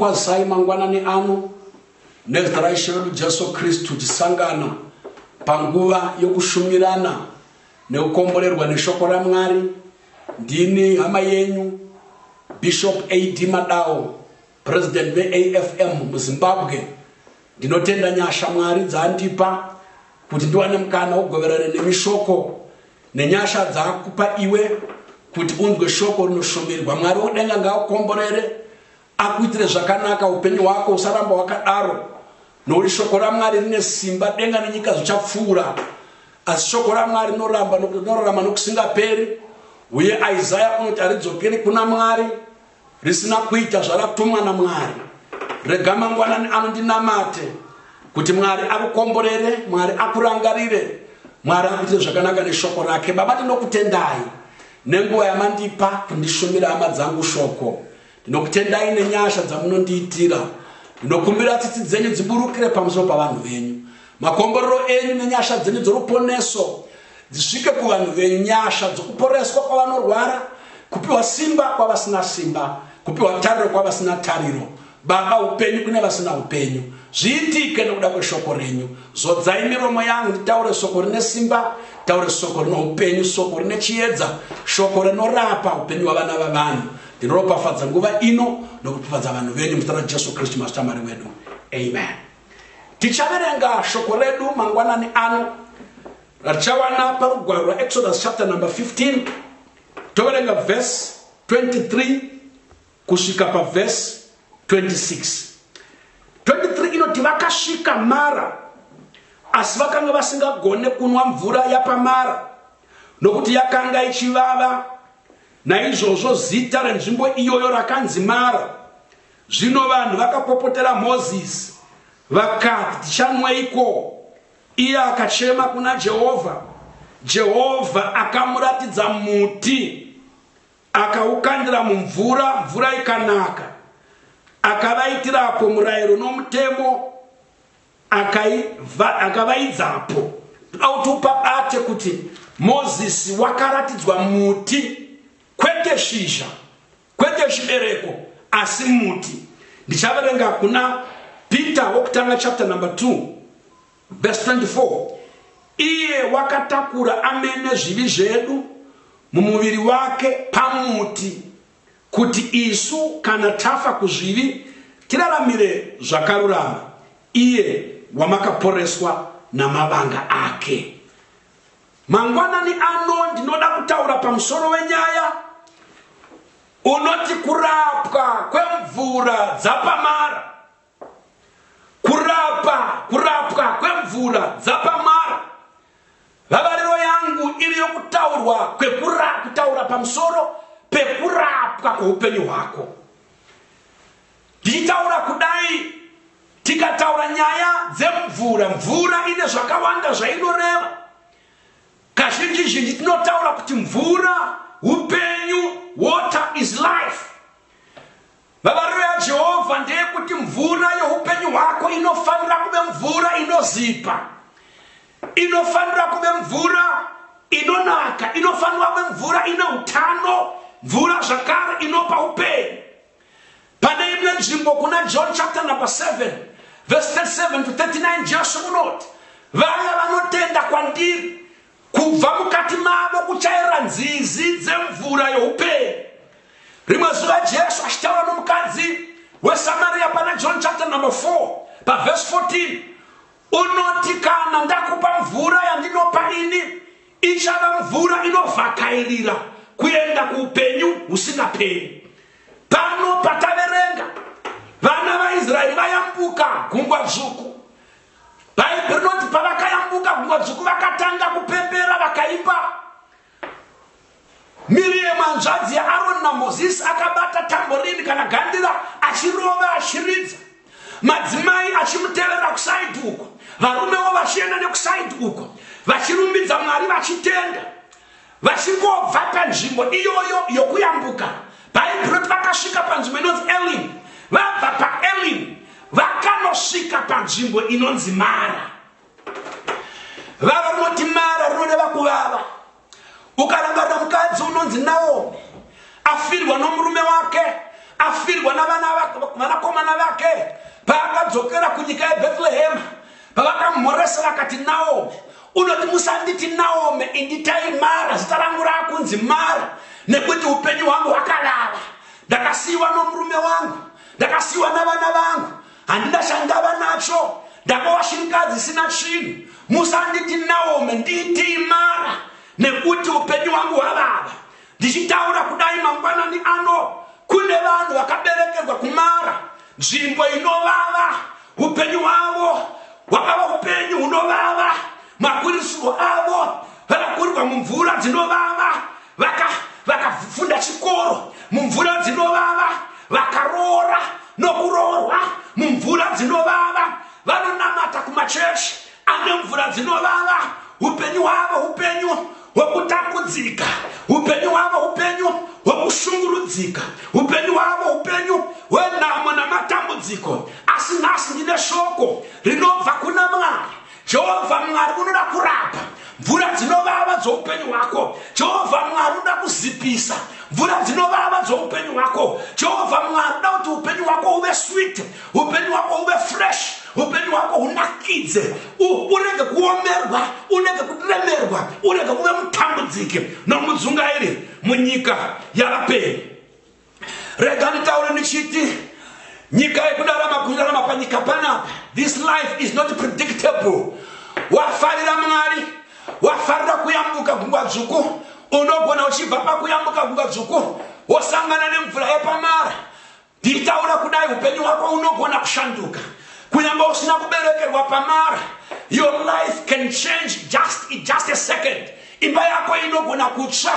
kukwazai mangwanani ano nezita raishe wedu Jesu Kristu tisangana panguva yokushumirana neukomborerwa neshoko raMwari. Ndini hama yenyu Bishop A.D. Madao, President AFM muZimbabwe. Ndinotenda nyasha Mwari dzandipa kuti ndiwane mukana wokugoverana nemishoko nenyasha dzakupa iwe kuti unzwe shoko rinoshumirwa. Mwari odenga ngaakukomborere akuitire zvakanaka upenyu hwako usaramba wakadaro. Nokuti shoko raMwari rine simba, denga nenyika zvichapfuura, asi shoko raMwari rinorarama nokusingaperi. Uye Isaiah unoti haridzokeri kuna Mwari risina kuita zvaratumwa naMwari. Rega mangwanani ano ndinamate kuti Mwari akukomborere, Mwari akurangarire, Mwari akuitire zvakanaka neshoko rake. Baba, ndinokutendai nenguva yamandipa kundishumira hama dzangu shoko. Ndinokutendai nenyasha dzamunondiitira. Ndinokumbira tsitsi dzenyu dziburukire pamusoro pavanhu venyu. Makomborero enyu nenyasha dzenyu dzoruponeso dzisvike kuvanhu venyu. Nyasha dzokuporeswa kwavanorwara, kupiwa simba kwavasina simba, kupiwa tariro kwavasina tariro. Baba, upenyu kune vasina upenyu. Zviitike nekuda kweshoko renyu. Zodzai miromo yangu nditaure soko rine simba, taure soko rine upenyu, soko rine chiedza, shoko rinorapa upenyu hwavana vavanhu. Ndinoropafadza nguva ino nokupafadza vanhu venyu muzita raJesu Kristu Mwari wedu. Amen. Tichaverenga shoko redu mangwanani ano rachawana parugwaro rwa Exodus chapter number 15. Toverenga verse 23 kusvika pa verse 26. 23 inoti vakasvika Mara, asi vakanga vasingagone kunwa mvura yapamara nokuti yakanga ichivava. Naizvozvo zita renzvimbo iyoyo rakanzi Mara. Zvino vanhu vakapopotera Mozisi vakati, tichanweiko? Iye akachema kuna Jehovha. Jehovha akamuratidza muti, akaukandira mumvura, mvura ikanaka. Akavaitirapo murayiro nomutemo, akavaidzapo. Autupa ate kuti Mozisi wakaratidzwa muti, kwete shizha, kwete chibereko, asi muti. Ndichaverenga kuna Peter wokutanga chapter number 2 verse 24. Iye wakatakura amene zvivi zvedu mumuviri wake pamuti, kuti isu kana tafa kuzvivi tiraramire zvakarurama. Iye wamakaporeswa namavanga ake. Mangwanani ano ndinoda kutaura pamusoro wenyaya unoti kurapwa kwemvura dzapamara. Kurapwa kwemvura dzapamara. Vavariro yangu iri yokutaurwa kutaura pamusoro pekurapwa kweupenyu hwako. Ndichitaura kudai, tikataura nyaya dzemvura, mvura ine zvakawanda zvainoreva. Kazhinji tinotaura kuti mvura upenyu, water is life. Vavariro yaJehovha ndeyekuti mvura yeupenyu hwako inofanira kuve mvura inozipa, inofanira kuve mvura inonaka, inofanira kuve mvura ine utano, mvura zvakare inopa upenyu. Pane imwe nzvimbo kuna John chapter number 7 verse 37 to 39, Jesu unoti, vaya vanotenda kwandiri, kubva mukati mavo kuchaira nzizi dzemvura youpenyu. Rimwe zuva Jesu achitaura nomukadzi weSamaria pana John chapter number 4 pa verse 14, unoti, kana ndakupa mvura yandinopa ini, ichava mvura inovhakairira kuenda kuupenyu husingaperi. Pano pataverenga vana vaIsraeri vayambuka gungwa dzvuku. Bhaibheri rinoti pavakayambuka gungwa dzvuku vakatanga kupembera vakaimba. Miriam hanzvadzi yaAroni naMozisi akabata tamborini kana gandira achirova achiridza. Madzimai achimutevera kusaidi uko, varumewo vachienda nekusaidi uko, vachirumbidza Mwari vachitenda, vachingobva panzvimbo iyoyo yokuyambuka. Bhaibheri vakasvika panzvimbo inonzi Elim. Vabva paElim vakanosvika panzvimbo inonzi Mara. Vava rinoti Mara rinoreva kuvava. Ukarangarira mukadzi unonzi Naomi, afirwa nomurume wake, afirwa vanakomana vake paakadzokera kunyika yeBethlehem, pavakamhoresa vakati Naomi, unoti musanditi Naomi, inditai Mara, zita rangu rakunzi Mara, nekuti upenyu hwangu hwakalava. Ndakasiyiwa nomurume wangu, ndakasiyiwa navana vangu, handina chandava nacho, ndakawa chirikadzi sina chinhu. Musanditi Naomi, nditi Mara, nekuti upenyu hwangu hwavava. Ndichitaura kudai mangwanani ano, kune vanhu vakaberekerwa kuMara, nzvimbo inovava, upenyu hwavo hwakava upenyu hunovava. Makurisirwo avo vakakurirwa mumvura dzinovava, vakafunda chikoro mumvura dzinovava, vakaroora nokuroorwa mumvura dzinovava, vanonamata kumachechi ane mvura dzinovava. Upenyu hwavo upenyu hwekutambudzika, upenyu hwavo upenyu hwekushungurudzika, upenyu hwavo upenyu hwenhamo namatambudziko. Asi nhasi ndine shoko rinobva kuna Mwari. Jehovha Mwari unoda kurapa mvura dzinovava dzoupenyu hwako. Jehovha Mwari unoda kuzipisa mvura dzinovava dzoupenyu hwako. Jehovha Mwari unoda kuti upenyu hwako uve sweet, upenyu hwako uve fresh, upenyu hwako hunakidze, urege kuomerwa, urege kuremerwa, urege kuve mutambudziki nomudzungairi munyika yavapenyu. Rega nditaure ndichiti nyika yekurarama panyika panapa, this life is not predictable. Wafarira Mwari, wafarira kuyambuka gungwa dzvuku, unogona uchibva pakuyambuka gungwa dzvuku wosangana nemvura yepaMara. Nditaura kudai upenyu hwako unogona kushanduka. Kunyamba usina kuberekerwa paMara, your life can change just a second. Imba yako inogona kutsva,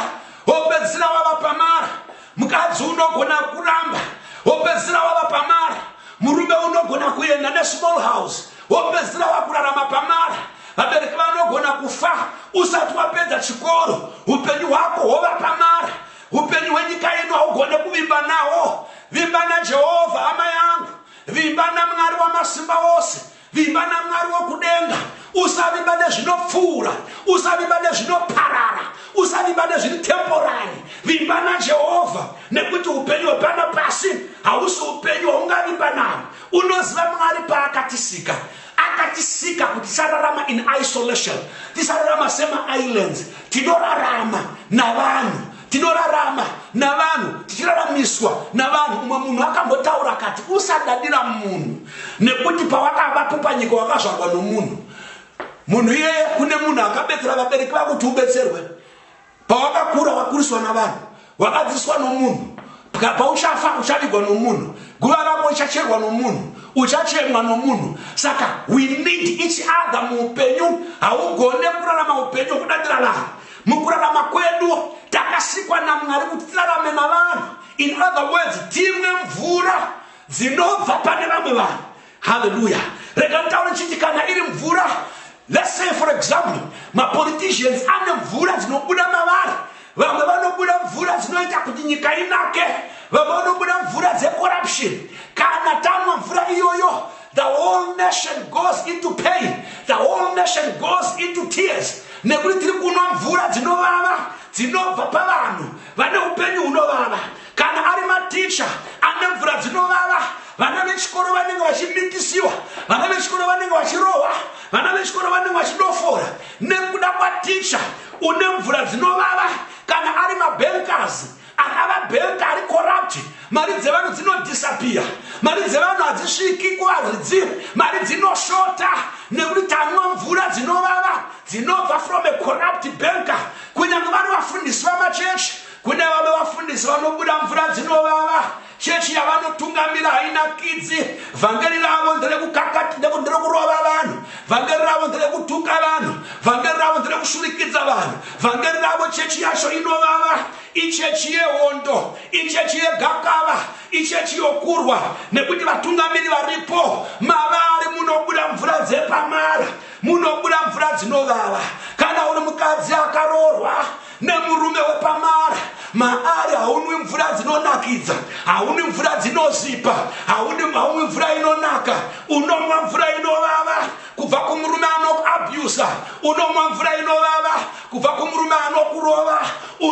wopedzisira wava paMara. Mukadzi unogona kuramba, wopedzisira wava paMara. Murume unogona kuenda nesmall house, wopedzisira wakurarama paMara. Vabereki vanogona kufa usati wapedza chikoro, upenyu hwako hwova paMara. Upenyu hwenyika ino haugone kuvimba nawo. Vimba naJehovha hama yangu, vimba naMwari wamasimba ose, vimba naMwari wokudenga. Usavimba nezvinopfuura, usavimba nezvinoparara, usavimba nezviri temporary. Vimba naJehovha, nekuti upenyu hwepano pasi hausi upenyu hwaungavimba nawo. Unoziva Mwari paakatisika, akatisika kuti tisararama in isolation, tisararama sema islands. Tinorarama navanhu, tinorarama navanhu, tichiraramiswa navanhu. Umwe munhu akambotaura akati usadadira munhu, nekuti pawakavapo panyika wakazvarwa nomunhu. Munhu iyeye kune munhu akabetsera vabereki vako kuti ubetserwe. Pawakakura wakuriswa navanhu, wakadzidziswa nomunhu, pauchafa uchavigwa nomunhu, guva rako richacherwa nomunhu, uchachemwa nomunhu. Saka we need each other muupenyu. Haugone kurarama upenyu kudadira vanhu. Mukurarama kwedu takasikwa naMwari kuti tirarame navanhu. In other words, timwe mvura dzinobva pane vamwe vanhu. Hallelujah. Rega nditaure chiti kana iri mvura, let's say for example, politicians ane mvura dzinobuda mavari. Vamwe vanobuda mvura dzinoita kuti nyika inake, vamwe vanobuda mvura corruption. Kana tamwa mvura iyoyo, the whole nation goes into pain, the whole nation goes into tears. Nekuti tiri kunwa mvura dzinovava dzinobva pavanhu vane upenyu hunovava. Kana ari maticha ane mvura dzinovava, vana vechikoro vanenge vachimitisiwa, vana vechikoro vanenge vachirohwa, vana vechikoro vanenge vachidofora nekuda kwaticha une mvura dzinovava. Kana ari mabankers, ava bank ari corrupt, mari dzevanhu dzinodisappear, mari dzevanhu hadzisviki kuvaridzi, mari dzinoshota nekuti tanwa mvura dzinovava dzinobva from a corrupt banker. Kunyange vari vafundisi vamachechi, kune vamwe vafundisi vanobuda mvura dzinovava. Chechi yavanotungamira haina kidzi, vhangeri ravo nderekurova vanhu, vhangeri ravo nderekutuka vanhu, vhangeri ravo nderekushurikidza vanhu, vhangeri ravo chechi yacho inovava. Ichechi yehondo, ichechi yegakava, ichechi yokurwa, nekuti vatungamiri varipo mavari munobuda mvura dzepaMara, munobuda mvura dzinovava. Kana uri mukadzi akaroorwa nemurume wepaMara, maari haunwi mvura dzinonakidza, haunwi mvura dzinozipa, haunwi mvura inonaka, unomwa mvura inovava kubva kumurume anokuabusa, unomwa mvura inovava kubva kumurume anokurova,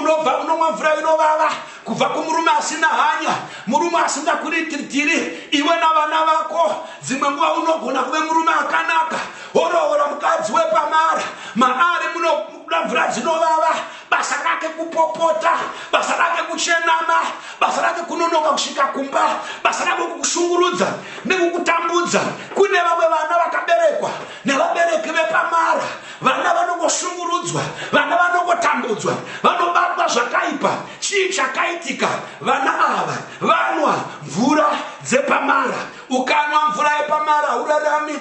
unobva unomwa mvura inovava kubva kumurume asina hanya, murume asingakuritiri iwe navana vako. Dzimwe nguva unogona kuve murume akanaka, oroora mukadzi wepamara, maari munobuda mvura dzinovava, basa rake kupopota, basa rake kuchenama, basa rake kunonoka kusvika kumba, basa rake kukushungurudza nekukutambudza. Kune vamwe vana vakaberekwa nevabereki vepamara, vana vanongoshungurudzwa, vana vanongotambudzwa, vanobatwa zvakaipa. Chii chakaitika? Vana ava vanwa mvura dzepamara. Ukanwa mvura yepamara urarami.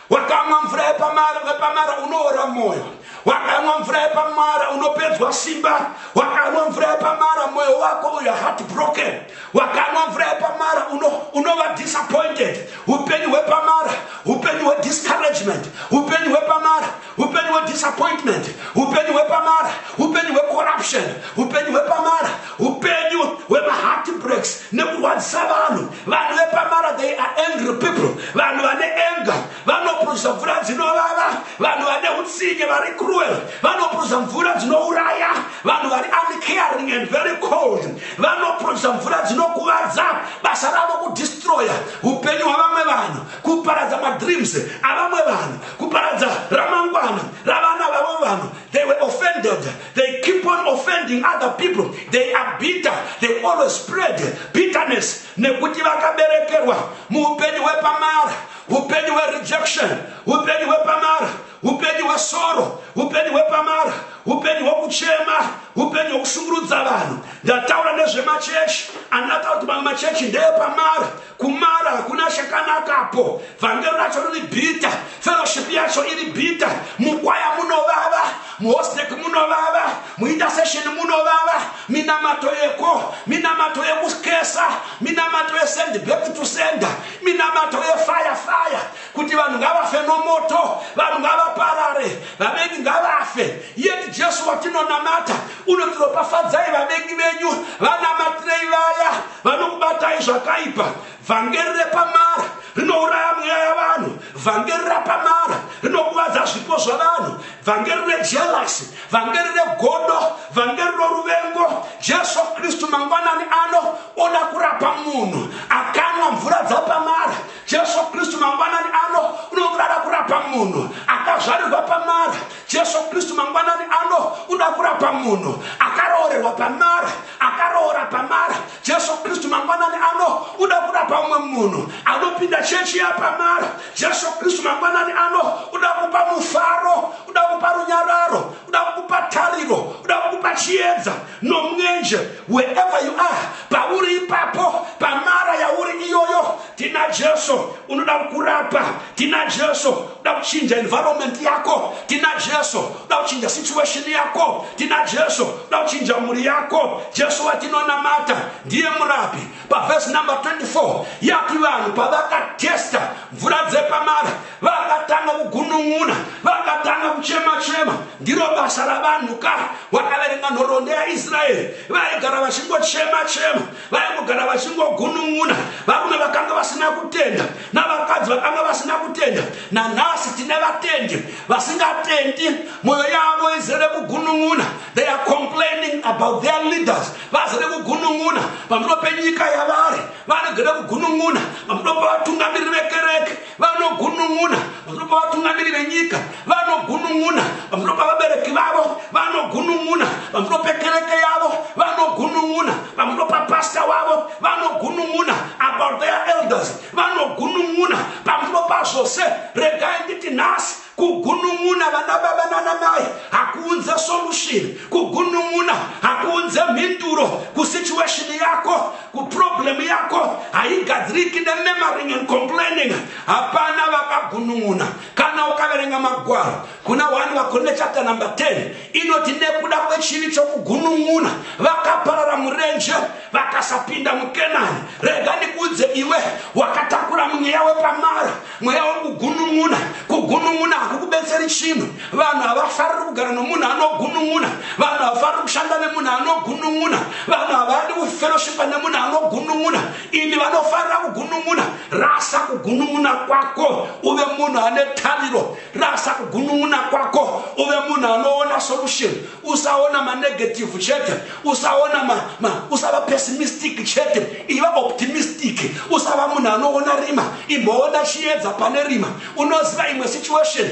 Wakamwa mvura yepamara unoora moyo. Wakamwa mvura yepamara unopedzwa simba. Wakamwa mvura yepamara moyo wako uya heartbroken. Wakamwa mvura yepamara unova disappointed. Upenyu hwepamara, upenyu hwediscouragement, upenyu hwepamara, upenyu hwedisappointment, upenyu hwepamara, upenyu hwecorruption, upenyu hwepamara, upenyu hwemaheartbreaks nekurwadzisa vanhu. Vanhu vepamara, they are angry people. Vanhu vane anger vanopuruza mvura dzinovava. Vanhu vane utsinye vari cruel vanopuruza mvura dzinouraya. Vanhu vari uncaring and very cold vanopuruza mvura dzinokuvadza. Basa ravo kudestroya upenyu hwavamwe vanhu, kuparadza madreams avamwe vanhu, kuparadza ramangwana ravana vavo vanhu. They were offended. They keep on offending other people. They are bitter. They always spread bitterness nekuti vakaberekerwa muupenyu hwepamara, upenyu hwerejection, upenyu hwepamara, upenyu hwesoro, upenyu hwepamara, upenyu hwokuchema, upenyu hwokushungurudza vanhu. Ndataura nezvemachechi, andataura kuti mamwe machechi ndeyepamara. Kumara hakuna chakanakapo. Vhangeri racho riri bita, fellowship yacho iri bita. Mukwaya munovava, muhostek munovava, muintercession munovava, minamato yeko, minamato yekukesa, minamato yesend back to sender, minamato yefire fire, kuti vanhu ngavafe nomoto, vanhu ngavaparare, vavengi ngavafe. Yet Jesu watinonamata unotiropafadzai vavengi venyu, vanamatirei vaya vanokubatai zvakaipa. Vhangeri repamara rinouraya mweya yavanhu. Vhangeri rapamara rinokuvadza zvipo zvavanhu. Vhangeri rejealousy, vhangeri regodo, vhangeri roruvengo. Jesu Kristu mangwanani ano oda kurapa munhu akanwa mvura dzapamara. Jesu Kristu mangwanani ano unoda kurapa munhu akazvarirwa pamara. Jesu Kristu mangwanani ano unoda kurapa munhu akaroorerwa pamara, akaroora pamara. Jesu Kristu mangwanani ano unoda kurapa umwe munhu anopinda chechi yapamara. Jesu Kristu mangwanani ano unoda kupa mufaro, unoda kupa runyararo, unoda kupa tariro, unoda kupa chiedza nomwenje. Wherever you are, pauri ipapo, pamara yauri iyoyo, tina Jesu unoda kurapa. Tina Jesu unoda kuchinja environment yako. Tina Jesu unoda kuchinja situation yako. Tina Jesu unoda kuchinja muri yako. Jesu watinonamata ndiye murapi. Pa verse number 24 yati vanhu pavakatesta mvura dzepamara vakatanga kugunun'una, vakatanga kuchema-chema. Ndiro basa ravanhu ka wakaverenga nhoroondo yaIsraeri. Vaigara vachingochema-chema, vaigara vachingogunun'una. Varume vakanga vasina kutenda navakadzi vakanga vasina kutenda. Nanhasi tine vatendi vasingatendi, mwoyo yavo izere kugunun'una. They are complaining about their leaders. Vazere kugunun'una pamusoro penyika yavari, vanogere kugunun'una pamusoro pavatungamiri vekereke, vanogunun'una pamusoro pavatungamiri venyika, vanogunun'una pamusoro pavabereki vavo, vanogunun'una pamusoro pekereke yavo, vanogunun'una pamusoro papasta wavo, vanogunun'una about their elders, vanogunun'una pamusoro pazvose. Regai nditi nhasi kugunun'una vana baba nana mai hakuunze solution. Kugunun'una hakuunze mhinduro kusituation yako, kuproblem yako. Haigadziriki nemurmuring and complaining. Hapana vakagunun'una. Kana ukaverenga magwaro kuna 1 Vakorinte chapter number 10 inoti nekuda kwechivi chokugunun'una vakaparara murenje vakasapinda muKenani. Rega ndikuudze iwe wakatakura mweya wepamara, mweya wekugunun'una. Kugunun'una hakukubetseri chinhu. Vanhu havafariri kugara nomunhu munhu anogunun'una. Vanhu hafaniri kushanda nemunhu anogunun'una. Vanhu havadi kufellowshipa nemunhu anogunun'una. Ini vanofanira kugunun'una. Rasa kugunun'una kwako uve munhu ane tariro. Rasa kugunun'una kwako uve munhu anoona solution. Usaona ma-negative chete. Usava pessimistic chete. Iva optimistic. Usava munhu anoona rima. Imboona chiedza pane rima. Unoziva imwe situation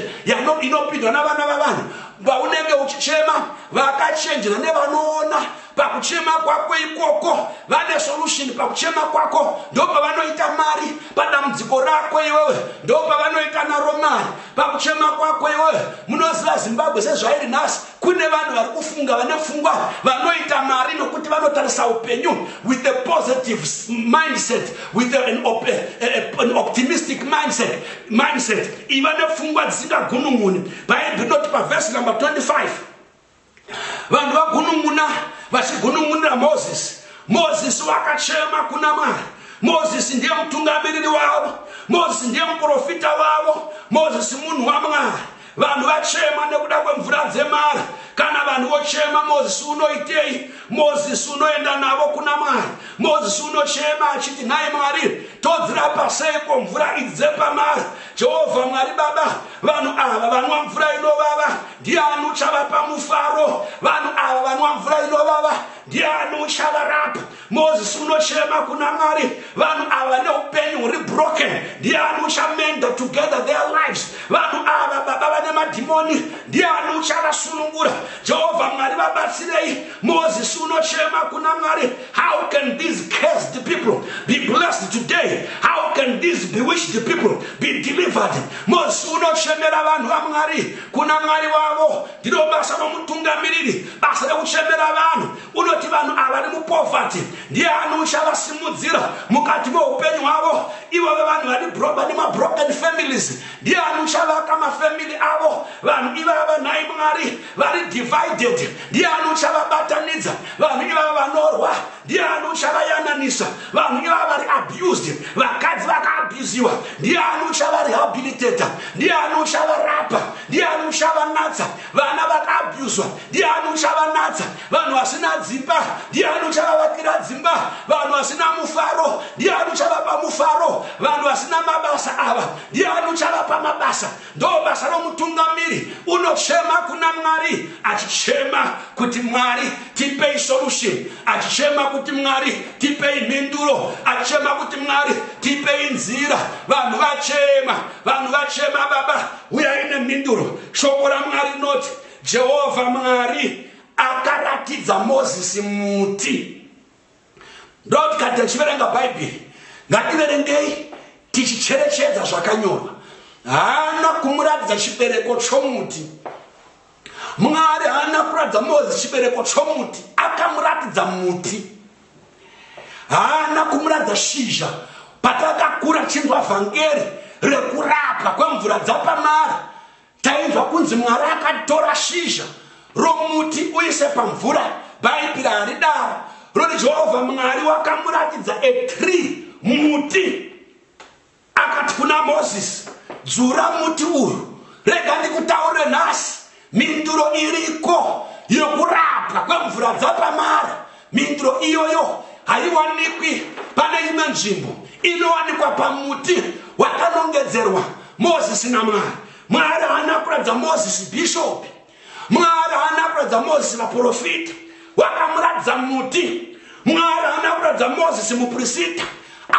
inopindwa navana vavanhu. Vaunenge uchichema vakachenjera nevanoona pakuchema kwako ikoko vane solution. Pakuchema kwako ndopa vanoita mari. Padambudziko rako iwewe ndopa vanoita naro mari. Pakuchema kwako iwewe munoziva Zimbabwe sezvairi nhasi kune vanhu vari kufunga vane pfungwa vanoita mari nokuti vanotarisa upenyu with a positive mindset, with an optimistic mindset. Iva nepfungwa dzisingagunun'uni. Bhaibheri rinoti pavhesi number 25 vanhu vagunun'una vachigunun'unira Mozisi wakachema kuna Mwari. Mozisi ndiye mutungamiriri wavo. Mozisi ndiye muprofita wavo. Mozisi munhu waMwari. Vanhu vachema nekuda kwemvura dzemari. Kana vanhu vochema Mozisi unoitei? Mozisi unoenda navo kuna Mwari. Mozisi unochema achiti nhai Mwari todzirapa seiko mvura idze pamari. Jehovha Mwari Baba, vanhu ava vanwa mvura inovava, ndiani uchavapa mufaro? Vanhu ava vanwa mvura inovava, ndiani uchavarapa? Mozisi unochema kuna Mwari. Vanhu ava neupenyu huri broken, ndiani uchamenda together their lives? Vanhu ava baba vane madhimoni, ndiani uchavasunungura? Jehovha Mwari vabatsirei. Mozisi unochema kuna Mwari. How can these cursed people be blessed today? How can these bewitched people be delivered? Mozisi unochemera vanhu vaMwari kuna Mwari wavo. Ndiro basa romutungamiriri, basa rekuchemera vanhu. Unoti vanhu ava vari mupoverty, ndiani uchavasimudzira mukati meupenyu hwavo? Ivo vanhu vari broken families, ndiani uchavaka mafamily avo? Vanhu ivava nhai Mwari vari divided, ndiani uchavabatanidza? Vanhu ivava vanorwa, ndiani uchavayananisa? Vanhu ivava vari abused, vakadzi vakaabusiwa, ndiani uchavarehabilitata? Ndiani uchavarapa? Ndiani uchavanatsa? Vana vakaabuswa, ndiani uchavanatsa? Vanhu vasina dzimba, ndiani uchavavakira dzimba? Vanhu vasina mufaro, ndiani uchavapa mufaro? Vanhu vasina mabasa ava, ndiani uchavapa mabasa? Ndo basa romutungamiri. Unochema kuna Mwari, achichema kuti Mwari tipei solution, achichema kuti Mwari tipei mhinduro, achichema kuti Mwari tipei nzira. Vanhu vachema Baba, uyai nemhinduro. Shoko raMwari rinoti Jehovha Mwari akaratidza Mozisi muti. Ndoti kati tichiverenga Bhaibheri ngativerengei tichicherechedza zvakanyorwa. Haana kumuratidza chibereko chomuti. Mwari haana kuratidza Mozisi chibereko chomuti, akamuratidza muti. Haana kumuratidza shizha. Patakakura chinzwa vhangeri rekurapwa kwemvura dzapamari, tainzwa kunzi Mwari akatora shizha romuti uise pamvura. Bhaibheri haridaro. Roti Jehovha Mwari wakamuratidza a tree, muti. Akati kuna Mozisi, dzura muti uyu. Rega ndikutaure nhasi, mhinduro iriko yokurapwa kwemvura dzapamari. Mhinduro iyoyo haiwanikwi pane imwe nzvimbo, inowanikwa pamuti wakanongedzerwa Mozisi naMwari. Mwari haana kuratidza Mozisi bishop, Mwari haana kuratidza Mozisi vaprofita, wakamuratidza muti. Mwari haana kuratidza Mozisi muprofita,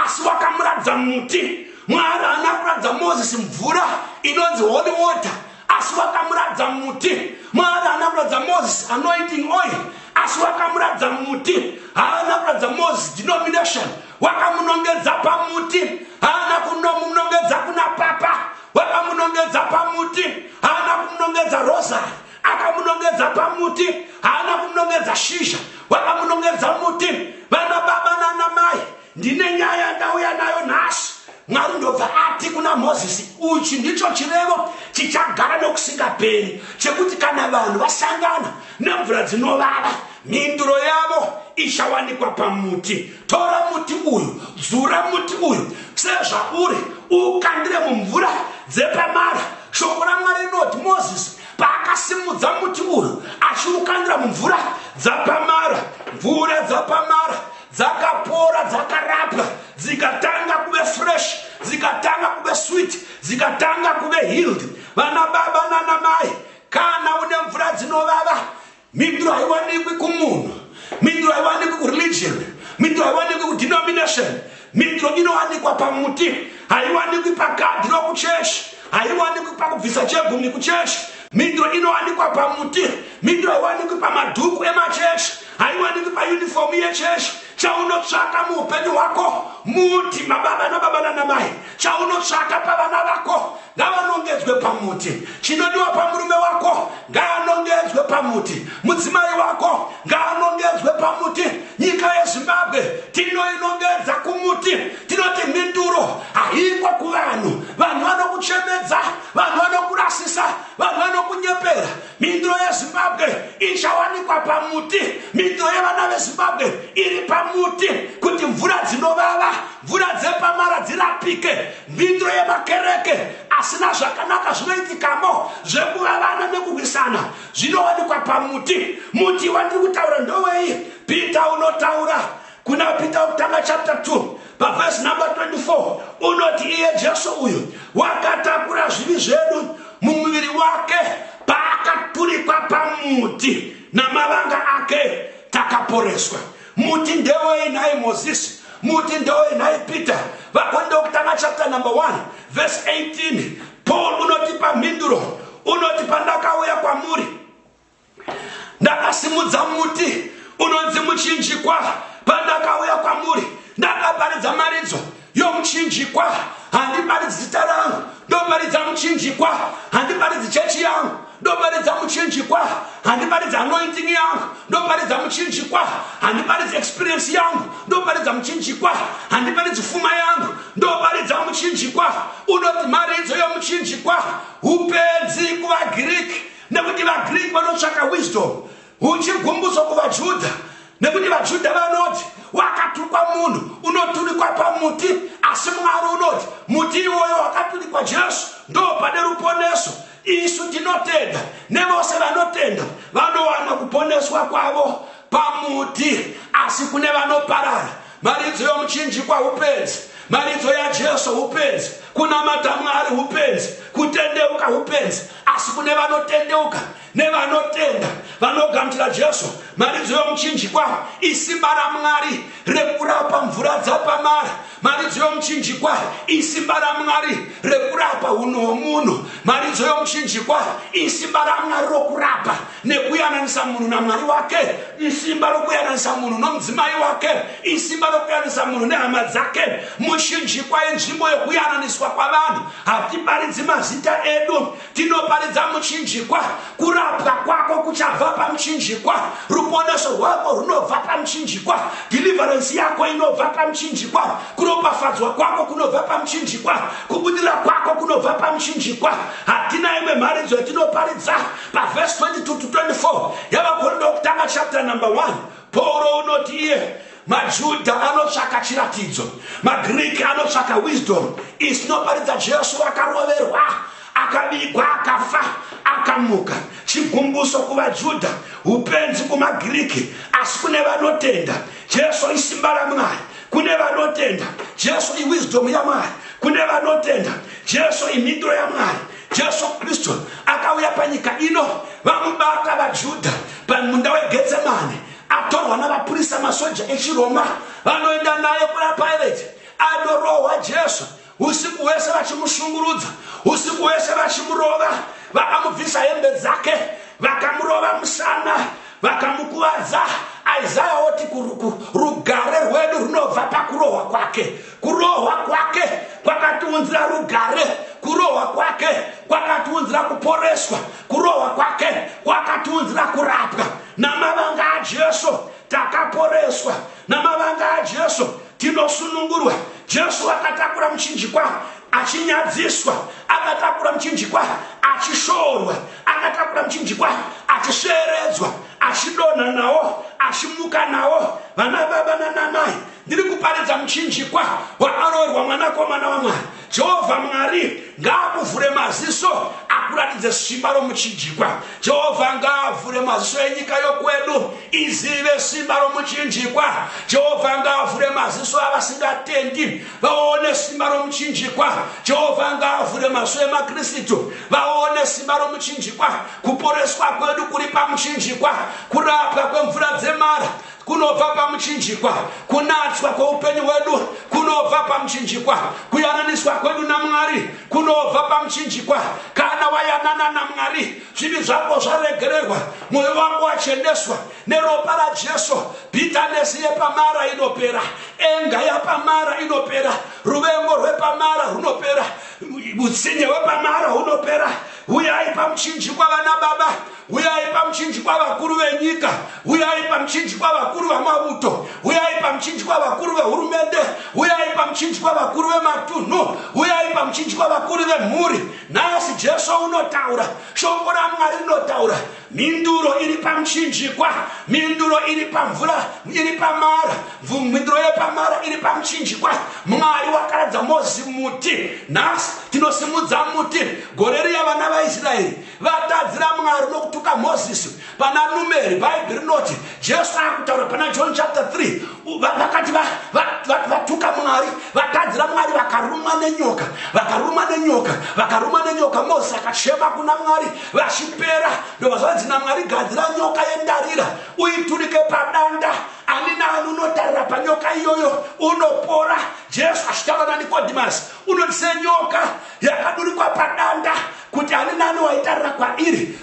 asi wakamuratidza muti. Mwari haana kuratidza Mozisi mvura inonzi holy water, asi wakamuratidza muti. Mwari haana kuratidza Mozisi anointing oil, asi wakamuratidza muti. Haana kuratidza Mozisi denomination, wakamunongedza pamuti. Haana kumunongedza kuna papa, wakamunongedza pamuti. Haana kumunongedza rosary, akamunongedza pamuti. Haana kumunongedza shizha, wakamunongedza muti. Vana baba nana mai, ndine nyaya ndauya nayo nhasi. Mwari ndobva ati kuna Mozisi, uchi ndicho chirevo chichagara nokusingaperi, chekuti kana vanhu vasangana nemvura dzinovava, mhinduro yavo ichawanikwa pamuti. Tora muti uyu, dzura muti uyu, sezvauri ukandire mumvura dzepamara. Shoko raMwari rinoti Mozisi paakasimudza muti uyu achiukandira mumvura dzapamara, mvura dzapamara dzakapora, dzakarapwa, dzikatanga kuve fresh, dzikatanga kuve sweet, dzikatanga kuve healed. Vana baba nana mai, kana une mvura dzinovava, mindiro haiwanikwi kumunhu, mindiro haiwanikwi kureligion, mindiro haiwanikwi kudenomination, mindiro inowanikwa pamuti, haiwanikwi pakadhi rokuchechi, haiwanikwi pakubvisa chegumi kuchechi. Mindiro inowanikwa pamuti, mindiro haiwanikwi pamadhuku emachechi, haiwanikwi pauniform yechechi. Chaunotsvaka muupenyu hwako muti, mababa nababa nanamai. Chaunotsvaka pavana vako ngavanongedzwe pamuti. Chinodiwa pamurume wako ngaanongedzwe pamuti. Mudzimai wako ngaanongedzwe pamuti. Nyika yeZimbabwe tinoinongedza kumuti. Tinoti minduro haiko kuvanhu. Vanhu vanokuchemedza, vanhu vanokurasisa, vanhu vanokunyepera. Minduro yeZimbabwe ichawanikwa pamuti. Minduro yevana veZimbabwe iri pamuti, kuti mvura dzinovava, mvura dzepamara dzirapike. Minduro yemakereke asina zvakanaka zvinoitikamo zvekuvavana nekurwisana zvinowanikwa pamuti. Muti wandiri kutaura ndowei? Peter unotaura kuna Peter kutanga chapter 2 verse number 24 unoti iye Jesu uyu wakatakura zvivi zvedu mumuviri wake paakaturikwa pamuti, namavanga ake takaporeswa. Muti ndewei nai Moses? Muti ndewei nai Peter? Vakonda kutanga chapter number 1 verse 18 Paul unoti paminduro, unoti pandakauya kwamuri ndakasimudza muti unonzi muchinjikwa. Pandakauya kwamuri ndakaparidza maridzo yomuchinjikwa. Handiparidzi zita rangu, ndoparidza muchinjikwa. Handiparidzi chechi yangu, ndoparidza muchinjikwa. Handiparidza anointing yangu, ndoparidza muchinjikwa. Handiparidza experience yangu, ndoparidza muchinjikwa. Handiparidza pfuma yangu, ndoparidza muchinjikwa. Unoti maridzo yomuchinjikwa. Upenzi kuvaGiriki, nekuti vaGiriki vanotsvaka wisdom. Uchigumbuso kuvaJudha, nekuti vaJudha vanoti wakatukwa munhu unoturikwa pamuti, asi Mwari unoti muti iwoyo wakaturikwa Jesu ndo pane ruponeso. Isu tinotenda, nevose vanotenda vanowana kuponeswa kwavo pamuti, asi kune vanoparara maridzo yomuchinjikwa upenzi, maridzo yaJesu upenzi, kunamata Mwari upenzi, kutendeuka upenzi. Asi kune vanotendeuka nevanotenda vanogamuchira Jesu, maridzo yomuchinjikwa isimba raMwari rekurapa mvura dzapamara. Maridzo yomuchinjikwa isimba raMwari rekurapa unhu hwomunhu. Maridzo yomuchinjikwa isimba raMwari rokurapa nekuyananisa munhu naMwari wake, isimba rokuyananisa munhu nomudzimai wake, isimba rokuyananisa munhu nehama dzake. Muchinjikwa inzvimbo yokuyananiswa kwavanhu. Hatiparidzi mazita edu, tinoparidza muchinjikwa. Kurapwa kwako kuchabva pamuchinjikwa, ruponeso rwako runobva pamuchinjikwa, deliverance yako inobva pamuchinjikwa, kuropafadzwa kwako kunobva pamuchinjikwa, kubudira kwako kunobva pamuchinjikwa. Hatina imwe maridzo yatinoparidza. Paverse 22 to 24 yavaKorinto kutanga chapter number 1 Paulo unoti iye maJudha anotsvaka chiratidzo, maGiriki anotsvaka wisdom. Isinoparidza Jesu akaroverwa, akabikwa, akafa, akamuka. Chigumbuso kuvaJudha, upenzi kumaGiriki, asi kune vanotenda Jesu isimba raMwari. Kune vanotenda Jesu iwisdom yaMwari. Kune vanotenda Jesu imindiro yaMwari. Jesu Kristu akauya panyika ino, vamubata vaJudha pamunda weGetsemane, atorwa navaprista masoja echiRoma, vanoenda naye kuna Pilate, adorohwa Jesu. Usiku wese vachimushungurudza, usiku wese vachimurova, vakamubvisa hembe dzake, vakamurova musana, vakamukuvadza. Isaya oti rugare rwedu runobva pakurohwa kwake. Kurohwa kwake kwakatiunzira rugare, kurohwa kwake kwakatiunzira kuporeswa, kurohwa kwake kwakatiunzira kurapwa. Namavanga aJesu takaporeswa, namavanga aJesu tinosunungurwa. Jesu akatakura muchinjikwa achinyadziswa, akatakura muchinjikwa achishorwa, akatakura muchinjikwa achisveredzwa, achidonha nawo, achimuka nawo. Vana baba nanamai, ndiri kuparidza muchinjikwa wakaroverwa mwanakomana waMwari. Jehovha Mwari ngaakuvhure maziso akuratidze simba romuchinjikwa. Jehovha ngaavhure maziso enyika yokwedu izive simba romuchinjikwa. Jehovha ngaavhure maziso avasingatendi vaone simba romuchinjikwa. Jehovha ngaavhure maziso emakristu vaone simba romuchinjikwa. Kuporeswa kwedu kuri pamuchinjikwa. Kurapwa kwemvura dzemara kunobva pamuchinjikwa. Kunatswa kweupenyu hwedu kunobva pamuchinjikwa. Kuyananiswa kwedu naMwari kunobva pamuchinjikwa. Kana wayanana naMwari zvivi zvako zvaregererwa, mwoyo wako wachendeswa neropa raJesu. Bitanesi yepamara inopera, enga yapamara inopera, ruvengo rwepamara runopera, utsinye hwepamara hunopera. Uyai pamuchinjikwa vana baba, uyai pamuchinjikwa vakuru venyika, uyai pamuchinjikwa vakuru vamavuto, uyai pamuchinjikwa vakuru vehurumende, uyai pamuchinjikwa vakuru vematunhu, uyai pamuchinjikwa vakuru vemhuri. Nasi Jesu unotaura, shoko raMwari rinotaura. Minduro iri pamuchinjikwa, minduro iri pamvura, iri pamara, minduro yepamara iri pamuchinjikwa. Mwari wakaradza Mozisi muti, nasi tinosimudza muti. Gore riya vana vaIsraeri vatadzira Mwari nokutuka Mozisi. Pana Numeri Bible rinoti Jesu akutaura pana John chapter 3 vakati vatuka Mwari, vatadzira Mwari, vakarumwa nenyoka, vakarumwa nenyoka. Mozisi akachema kuna Mwari vachipera. Ndovazvanzi naMwari, gadzira nyoka yendarira uiturike padanda. Ani nani unotarira panyoka iyoyo unopora. Jesu achitaura naNikodimasi unoti senyoka yakadurikwa padanda, kuti ani nani waitarira kwairi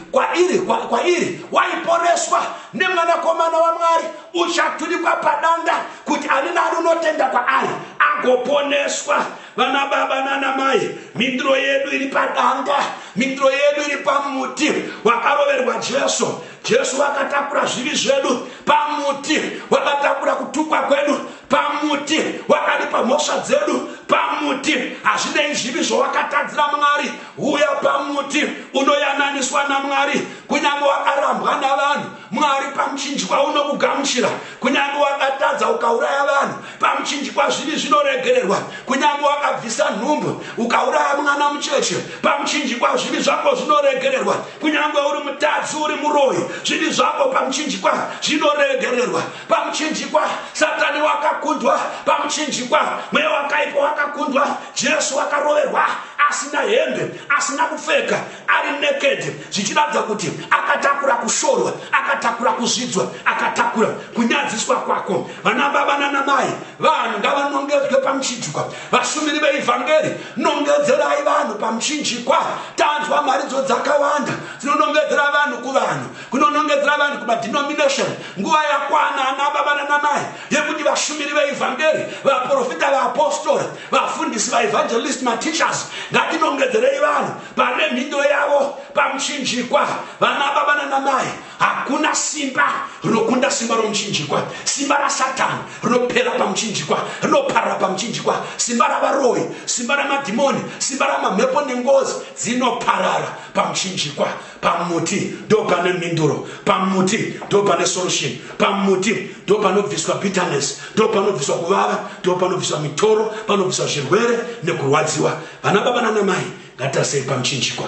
waiporeswa nemwanakomana waMwari uchaturikwa padanda, kuti ani nani unotenda kwaari agoponeswa. Vana baba nana mai, mindiro yedu iri padanda, mindiro yedu iri pamuti wakaroverwa Jesu. Jesu wakatakura zvivi zvedu pamuti, wakatakura kutukwa kwedu pamuti, wakaripa mhosva dzedu pamuti. Hazvinei zvivi zvawakatadzira Mwari, uya pamuti unoyananiswa naMwari. Kunyange wakarambwa navanhu, Mwari pamuchinjikwa unokugamuchira. Kunyange wakatadza ukauraya vanhu, pamuchinjikwa zvivi zvinoregererwa. Kunyange wakabvisa nhumbu ukauraya mwana mucheche, pamuchinjikwa zvivi zvako zvinoregererwa. Kunyange uri mutadzi, uri muroyi, zvivi zvako pamuchinjikwa zvinoregererwa. Pamuchinjikwa Satani wakakundwa, pamuchinjikwa mweya wakaipa wakakundwa. Jesu wakaroverwa asina hembe, asina kupfeka, ari naked, zvichiratidza kuti akatakura kushorwa, akatakura kuzvidzwa, akatakura kunyadziswa kwako. Vana baba nana mai, vanhu ngavanongedzwe pamuchinjikwa. Vashumiri veivhangeri, nongedzerai vanhu pamuchinjikwa. Tanzwa mharidzo dzakawanda dzinonongedzera vanhu kuvanhu, kunonongedzera vanhu kumadenomination. Nguva yakwana ana baba nana mai yekuti vashumiri veivhangeri, vaprofita, vaapostoli, vafundisi, vaevangelist, mateachers, ngatinongedzerei vanhu pane mhindo yavo pamuchinjikwa. Vana baba nana mai, hakuna simba rinokunda simba romuchinjikwa. Simba raSatani rinopera pamuchinjikwa, rinoparara pamuchinjikwa. Simba ravaroyi, simba ramadhimoni, simba ramamhepo nengozi dzinoparara pamuchinjikwa. Pamuti ndo pane minduro, pamuti ndo pane solution, pamuti ndo panobviswa bitterness, ndo panobviswa kuvava, ndo panobviswa mitoro, panobviswa zvirwere nekurwadziwa. Vana baba nana mai, ngatasei pamuchinjikwa.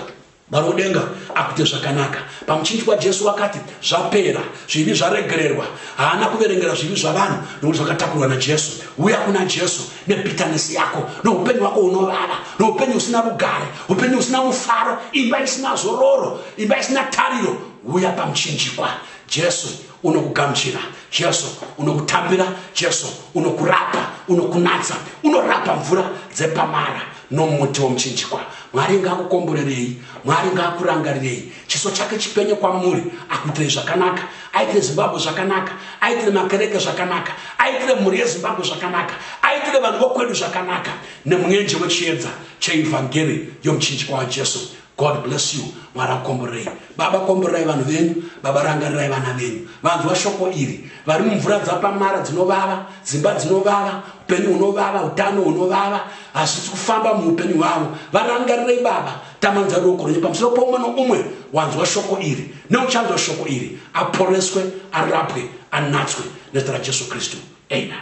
Mwari mudenga akuite zvakanaka. Pamuchinjikwa Jesu wakati zvapera, zvivi zvaregererwa. Haana kuverengera zvivi zvavanhu nokuti zvakatakurwa naJesu. Uya kuna Jesu nebitterness yako, noupenyu wako unovava, noupenyu usina rugare, upenyu usina mufaro, imba isina zororo, imba isina tariro. Uya pamuchinjikwa. Jesu unokugamuchira, Jesu unokutambira, Jesu unokurapa, unokunatsa, unorapa mvura dzepamara nomuti womuchinjikwa. Mwari ngakukomborerei, Mwari ngakurangarirei, chiso chake chipenye kwamuri, akuitirei zvakanaka, aitire Zimbabwe zvakanaka, aitire makereke zvakanaka, aitire mhuri yeZimbabwe zvakanaka, aitire vanhu vokwedu zvakanaka, nemwenje wechiedza cheivhangeri yomuchinjikwa waJesu. God bless you. Mwari akomborerei. Baba, komborerai vanhu venyu, Baba rangarirai vana venyu. Vanhu vashoko iri vari mumvura dzapamara dzinovava, dzimba dzinovava, upenyu hunovava, utano hunovava, hazvisi kufamba muupenyu hwavo. Varangarirei Baba, tamanza ruoko renyu pamusoro pomwe noumwe wanzwa shoko iri, neuchanzwa shoko iri aporeswe, arapwe, anatswe nezita raJesu Kristu. Amen.